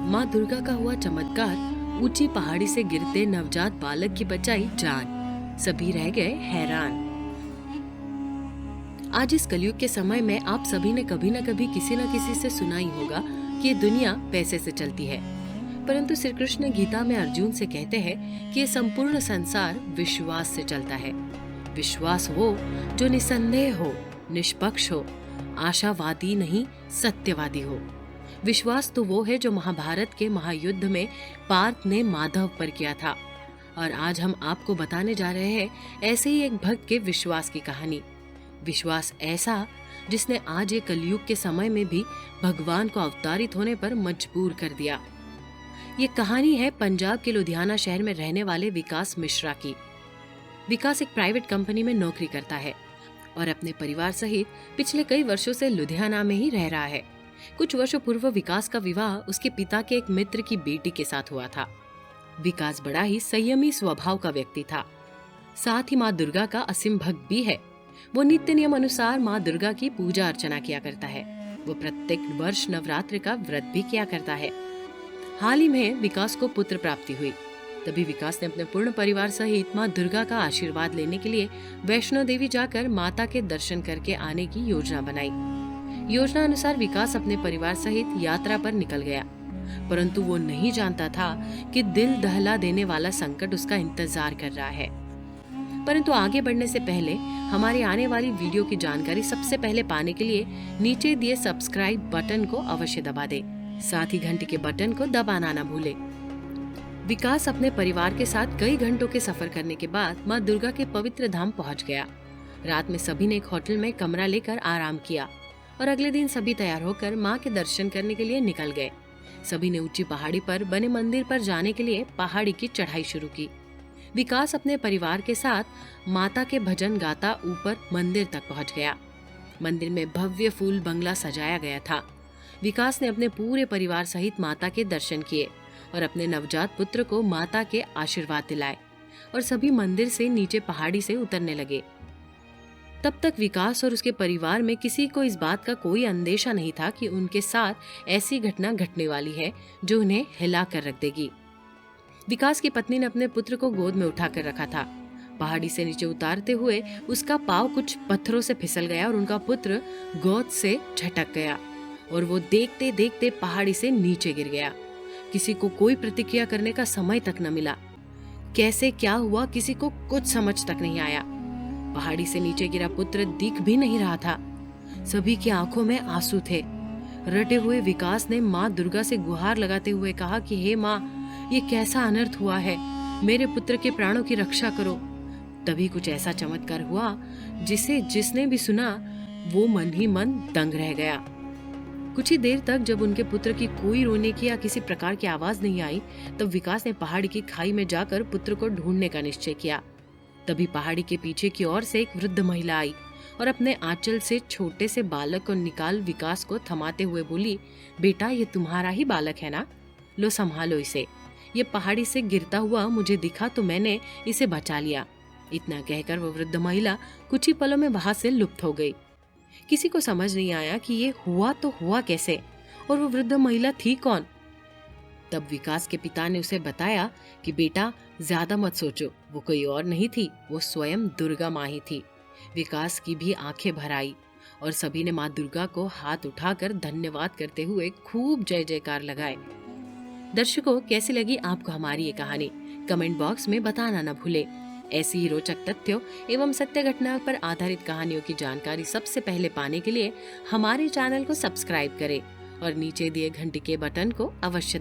माँ दुर्गा का हुआ चमत्कार, ऊंची पहाड़ी से गिरते नवजात बालक की बचाई जान। सभी रह गए हैरान। आज इस कलयुग के समय में आप सभी ने कभी न कभी किसी न किसी से सुना ही होगा कि ये दुनिया पैसे से चलती है। परंतु श्री कृष्ण गीता में अर्जुन से कहते हैं कि ये संपूर्ण संसार विश्वास से चलता है। विश्वास हो जो निसंदेह हो, निष्पक्ष हो, आशावादी नहीं सत्यवादी हो। विश्वास तो वो है जो महाभारत के महायुद्ध में पार्थ ने माधव पर किया था। और आज हम आपको बताने जा रहे हैं ऐसे ही एक भक्त के विश्वास की कहानी। विश्वास ऐसा जिसने आज ये कलयुग के समय में भी भगवान को अवतारित होने पर मजबूर कर दिया। ये कहानी है पंजाब के लुधियाना शहर में रहने वाले विकास मिश्रा की। विकास एक प्राइवेट कंपनी में नौकरी करता है और अपने परिवार सहित पिछले कई वर्षों से लुधियाना में ही रह रहा है। कुछ वर्षों पूर्व विकास का विवाह उसके पिता के एक मित्र की बेटी के साथ हुआ था। विकास बड़ा ही संयमी स्वभाव का व्यक्ति था, साथ ही माँ दुर्गा का असीम भक्त भी है। वो नित्य नियम अनुसार माँ दुर्गा की पूजा अर्चना किया करता है। वो प्रत्येक वर्ष नवरात्र का व्रत भी किया करता है। हाल ही में विकास को पुत्र प्राप्ति हुई। तभी विकास ने अपने पूर्ण परिवार सहित माँ दुर्गा का आशीर्वाद लेने के लिए वैष्णो देवी जाकर माता के दर्शन करके आने की योजना बनाई। योजना अनुसार विकास अपने परिवार सहित यात्रा पर निकल गया, परंतु वो नहीं जानता था कि दिल दहला देने वाला संकट उसका इंतजार कर रहा है। परंतु आगे बढ़ने से पहले हमारी आने वाली वीडियो की जानकारी सबसे पहले पाने के लिए नीचे दिए सब्सक्राइब बटन को अवश्य दबा दे, साथ ही घंटी के बटन को दबाना न भूले। विकास अपने परिवार के साथ कई घंटों के सफर करने के बाद माँ दुर्गा के पवित्र धाम पहुँच गया। रात में सभी ने एक होटल में कमरा लेकर आराम किया और अगले दिन सभी तैयार होकर माँ के दर्शन करने के लिए निकल गए। सभी ने ऊंची पहाड़ी पर बने मंदिर पर जाने के लिए पहाड़ी की चढ़ाई शुरू की। विकास अपने परिवार के साथ माता के भजन गाता ऊपर मंदिर तक पहुंच गया। मंदिर में भव्य फूल बंगला सजाया गया था। विकास ने अपने पूरे परिवार सहित माता के दर्शन किए और अपने नवजात पुत्र को माता के आशीर्वाद दिलाए और सभी मंदिर से नीचे पहाड़ी से उतरने लगे। तब तक विकास और उसके परिवार में किसी को इस बात का कोई अंदेशा नहीं था कि उनके साथ ऐसी घटना घटने वाली है जो उन्हें हिला कर रख देगी। विकास की पत्नी ने अपने पुत्र को गोद में उठाकर रखा था। पहाड़ी से नीचे उतारते हुए उसका पाँव कुछ पत्थरों से फिसल गया और उनका पुत्र गोद से झटक गया और वो देखते देखते पहाड़ी से नीचे गिर गया। किसी को कोई प्रतिक्रिया करने का समय तक न मिला। कैसे क्या हुआ किसी को कुछ समझ तक नहीं आया। पहाड़ी से नीचे गिरा पुत्र दिख भी नहीं रहा था। सभी की आंखों में आंसू थे। रटे हुए विकास ने माँ दुर्गा से गुहार लगाते हुए कहा कि हे माँ, ये कैसा अनर्थ हुआ है, मेरे पुत्र के प्राणों की रक्षा करो। तभी कुछ ऐसा चमत्कार हुआ जिसे जिसने भी सुना वो मन ही मन दंग रह गया। कुछ ही देर तक जब उनके पुत्र की कोई रोने की या किसी प्रकार की आवाज नहीं आई, तब विकास ने पहाड़ी की खाई में जाकर पुत्र को ढूंढने का निश्चय किया। तभी पहाड़ी के पीछे की ओर से एक वृद्ध महिला आई और अपने आंचल से छोटे से बालक को निकाल विकास को थमाते हुए बोली, बेटा ये तुम्हारा ही बालक है ना, लो संभालो इसे। ये पहाड़ी से गिरता हुआ मुझे दिखा तो मैंने इसे बचा लिया। इतना कहकर वो वृद्ध महिला कुछ ही पलों में वहां से लुप्त हो गई। किसी को समझ नहीं आया कि ये हुआ तो हुआ कैसे और वो वृद्ध महिला थी कौन। तब विकास के पिता ने उसे बताया कि बेटा ज्यादा मत सोचो, वो कोई और नहीं थी, वो स्वयं दुर्गा माँ ही थी। विकास की भी आंखें भर आई और सभी ने माँ दुर्गा को हाथ उठाकर धन्यवाद करते हुए खूब जय जयकार लगाए। दर्शकों, कैसी लगी आपको हमारी ये कहानी? कमेंट बॉक्स में बताना न भूले। ऐसी ही रोचक तथ्यों एवं सत्य घटना पर आधारित कहानियों की जानकारी सबसे पहले पाने के लिए हमारे चैनल को सब्सक्राइब करें और नीचे दिए घंटी के बटन को अवश्य